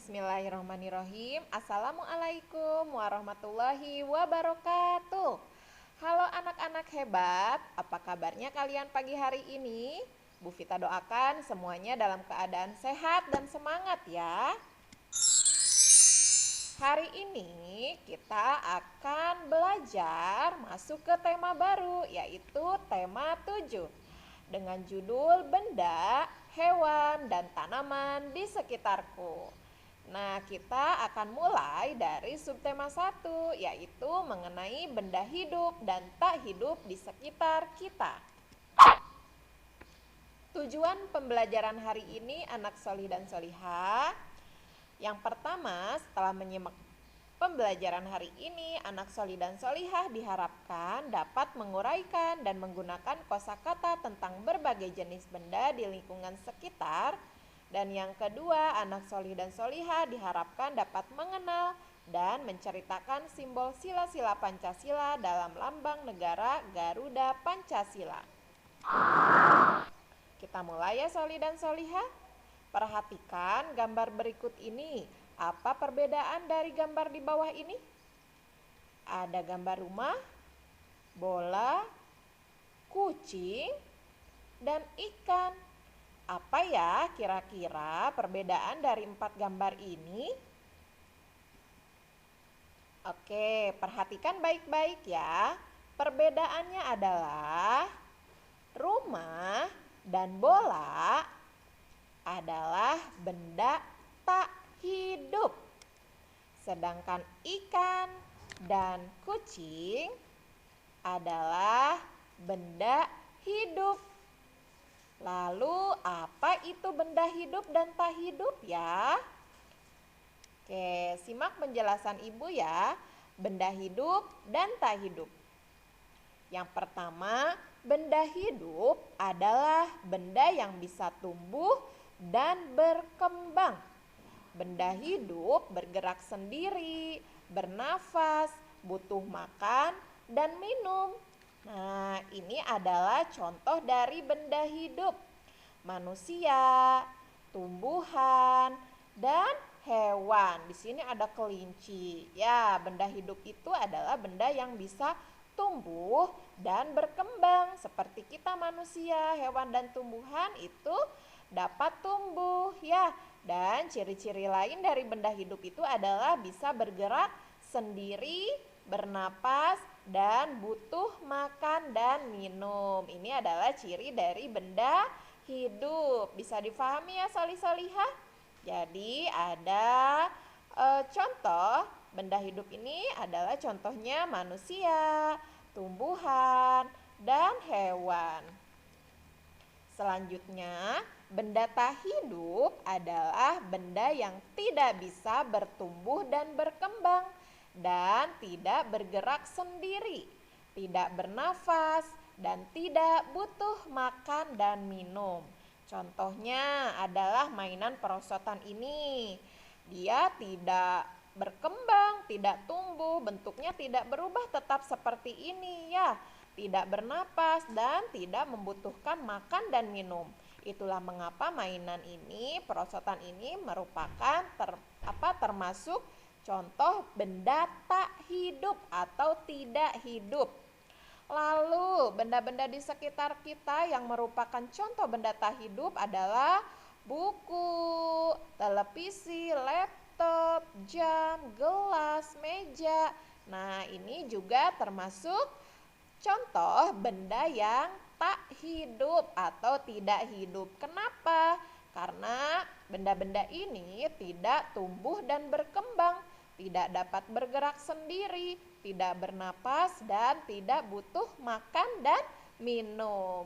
Bismillahirrahmanirrahim. Assalamualaikum warahmatullahi wabarakatuh. Halo anak-anak hebat, apa kabarnya kalian pagi hari ini? Bu Vita doakan semuanya dalam keadaan sehat dan semangat ya. Hari ini kita akan belajar masuk ke tema baru, yaitu tema 7 dengan judul benda, hewan, dan tanaman di sekitarku. Nah, kita akan mulai dari subtema 1, yaitu mengenai benda hidup dan tak hidup di sekitar kita. Tujuan pembelajaran hari ini anak solih dan solihah. Yang pertama, setelah menyimak pembelajaran hari ini, anak solih dan solihah diharapkan dapat menguraikan dan menggunakan kosakata tentang berbagai jenis benda di lingkungan sekitar. Dan yang kedua, anak solih dan solihah diharapkan dapat mengenal dan menceritakan simbol sila-sila Pancasila dalam lambang negara Garuda Pancasila. Kita mulai ya solih dan solihah. Perhatikan gambar berikut ini. Apa perbedaan dari gambar di bawah ini? Ada gambar rumah, bola, kucing, dan ikan. Apa ya kira-kira perbedaan dari 4 gambar ini? Oke, perhatikan baik-baik ya. Perbedaannya adalah rumah dan bola adalah benda tak hidup. Sedangkan ikan dan kucing adalah benda hidup. Lalu apa itu benda hidup dan tak hidup ya? Oke, simak penjelasan ibu ya. Benda hidup dan tak hidup. Yang pertama, benda hidup adalah benda yang bisa tumbuh dan berkembang. Benda hidup bergerak sendiri, bernafas, butuh makan dan minum. Nah, ini adalah contoh dari benda hidup. Manusia, tumbuhan, dan hewan. Di sini ada kelinci. Ya, benda hidup itu adalah benda yang bisa tumbuh dan berkembang. Seperti kita manusia, hewan dan tumbuhan itu dapat tumbuh ya. Dan ciri-ciri lain dari benda hidup itu adalah bisa bergerak sendiri, bernapas, dan butuh makan dan minum. Ini adalah ciri dari benda hidup. Bisa difahami ya solih-solihah? Jadi ada contoh benda hidup ini adalah contohnya manusia, tumbuhan, dan hewan. Selanjutnya, benda tak hidup adalah benda yang tidak bisa bertumbuh dan berkembang dan tidak bergerak sendiri, tidak bernafas, dan tidak butuh makan dan minum. Contohnya adalah mainan perosotan ini. Dia tidak berkembang, tidak tumbuh, bentuknya tidak berubah, tetap seperti ini ya. Tidak bernapas dan tidak membutuhkan makan dan minum. Itulah mengapa mainan ini, perosotan ini merupakan termasuk contoh benda tak hidup atau tidak hidup. Lalu benda-benda di sekitar kita yang merupakan contoh benda tak hidup adalah buku, televisi, laptop, jam, gelas, meja. Nah, ini juga termasuk contoh benda yang tak hidup atau tidak hidup. Kenapa? Karena benda-benda ini tidak tumbuh dan berkembang, tidak dapat bergerak sendiri, tidak bernapas, dan tidak butuh makan dan minum.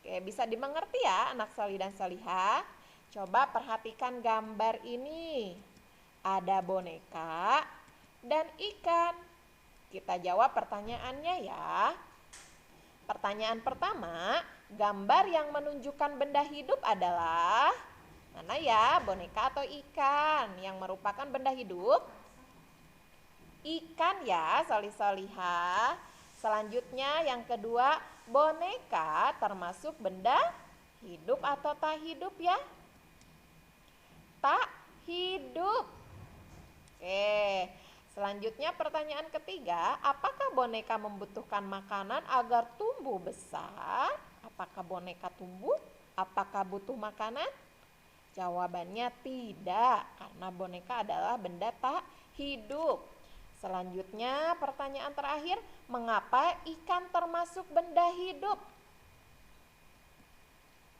Oke, bisa dimengerti ya anak solih dan solihah? Coba perhatikan gambar ini. Ada boneka dan ikan. Kita jawab pertanyaannya ya. Pertanyaan pertama, gambar yang menunjukkan benda hidup adalah mana ya? Boneka atau ikan yang merupakan benda hidup? Ikan ya, solih-solihah. Selanjutnya yang kedua, boneka termasuk benda hidup atau tak hidup ya? Tak hidup. Oke, selanjutnya pertanyaan ketiga, apakah boneka membutuhkan makanan agar tumbuh besar? Apakah boneka tumbuh? Apakah butuh makanan? Jawabannya tidak, karena boneka adalah benda tak hidup. Selanjutnya pertanyaan terakhir, mengapa ikan termasuk benda hidup?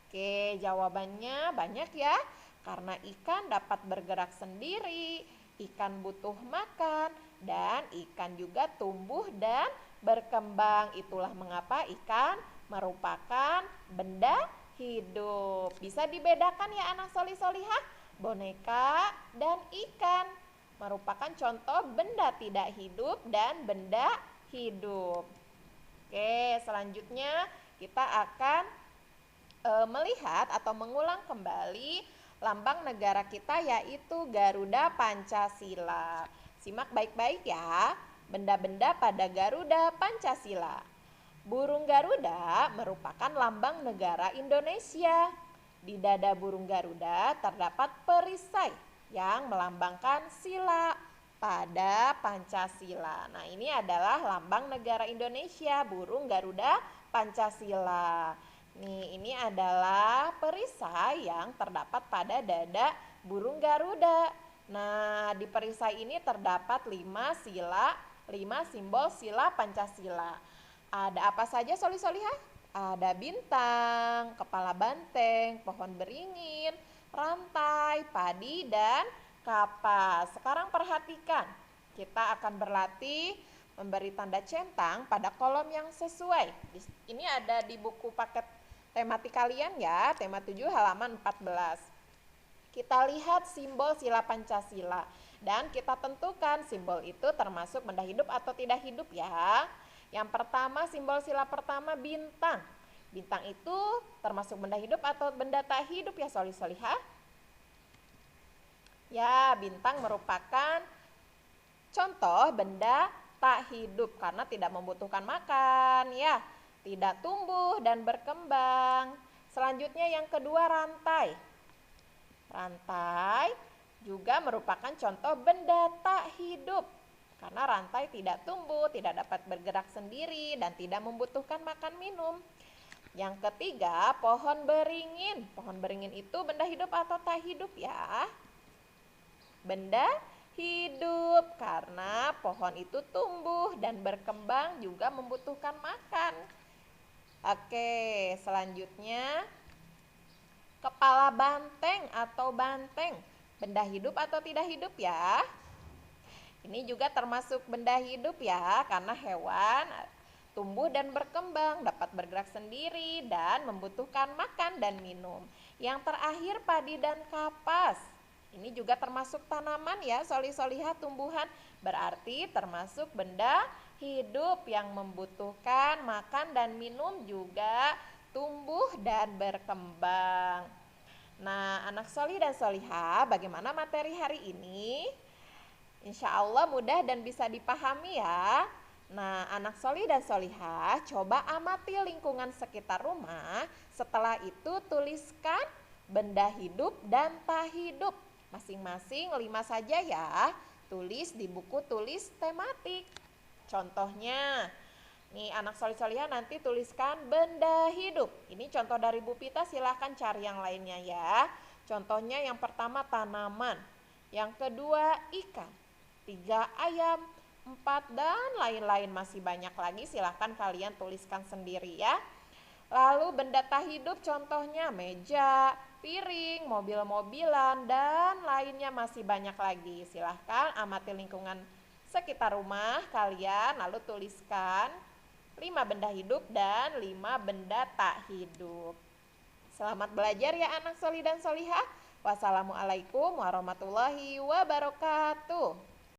Oke, jawabannya banyak ya. Karena ikan dapat bergerak sendiri, ikan butuh makan, dan ikan juga tumbuh dan berkembang. Itulah mengapa ikan merupakan benda hidup. Bisa dibedakan ya anak solih-solihah? Boneka dan ikan merupakan contoh benda tidak hidup dan benda hidup. Oke, selanjutnya kita akan melihat atau mengulang kembali lambang negara kita, yaitu Garuda Pancasila. Simak baik-baik ya, benda-benda pada Garuda Pancasila. Burung Garuda merupakan lambang negara Indonesia. Di dada burung Garuda terdapat perisai yang melambangkan sila pada Pancasila. Nah, ini adalah lambang negara Indonesia, burung Garuda Pancasila. Nih, ini adalah perisai yang terdapat pada dada burung Garuda. Nah, di perisai ini terdapat 5 simbol sila Pancasila. Ada apa saja solih-solihah? Ada bintang, kepala banteng, pohon beringin, rantai, padi, dan kapas. Sekarang perhatikan, kita akan berlatih memberi tanda centang pada kolom yang sesuai. Ini ada di buku paket tematik kalian ya, tema 7 halaman 14. Kita lihat simbol sila Pancasila dan kita tentukan simbol itu termasuk benda hidup atau tidak hidup ya. Yang pertama, simbol sila pertama bintang. Bintang itu termasuk benda hidup atau benda tak hidup ya solih-solihah? Ya, bintang merupakan contoh benda tak hidup karena tidak membutuhkan makan ya, tidak tumbuh dan berkembang. Selanjutnya yang kedua, rantai. Rantai juga merupakan contoh benda tak hidup karena rantai tidak tumbuh, tidak dapat bergerak sendiri, dan tidak membutuhkan makan minum. Yang ketiga, pohon beringin. Pohon beringin itu benda hidup atau tak hidup ya? Benda hidup karena pohon itu tumbuh dan berkembang, juga membutuhkan makan. Oke, selanjutnya kepala banteng atau banteng. Benda hidup atau tidak hidup ya? Ini juga termasuk benda hidup ya, karena hewan tumbuh dan berkembang, dapat bergerak sendiri dan membutuhkan makan dan minum. Yang terakhir, padi dan kapas. Ini juga termasuk tanaman ya, solih-solihah, tumbuhan, berarti termasuk benda hidup yang membutuhkan makan dan minum, juga tumbuh dan berkembang. Nah, anak solih dan solihah, bagaimana materi hari ini? Insya Allah mudah dan bisa dipahami ya. Nah, anak solih dan solihah, coba amati lingkungan sekitar rumah. Setelah itu tuliskan benda hidup dan tak hidup. Masing-masing 5 saja ya. Tulis di buku tulis tematik. Contohnya, nih anak solih-solihah nanti tuliskan benda hidup. Ini contoh dari Bu Pita, silahkan cari yang lainnya ya. Contohnya yang pertama tanaman, yang kedua ikan, 3 ayam, 4 dan lain-lain, masih banyak lagi, silahkan kalian tuliskan sendiri ya. Lalu benda tak hidup contohnya meja, piring, mobil-mobilan, dan lainnya masih banyak lagi. Silahkan amati lingkungan sekitar rumah kalian, lalu tuliskan 5 benda hidup dan 5 benda tak hidup. Selamat belajar ya anak solih dan solihah. Wassalamualaikum warahmatullahi wabarakatuh.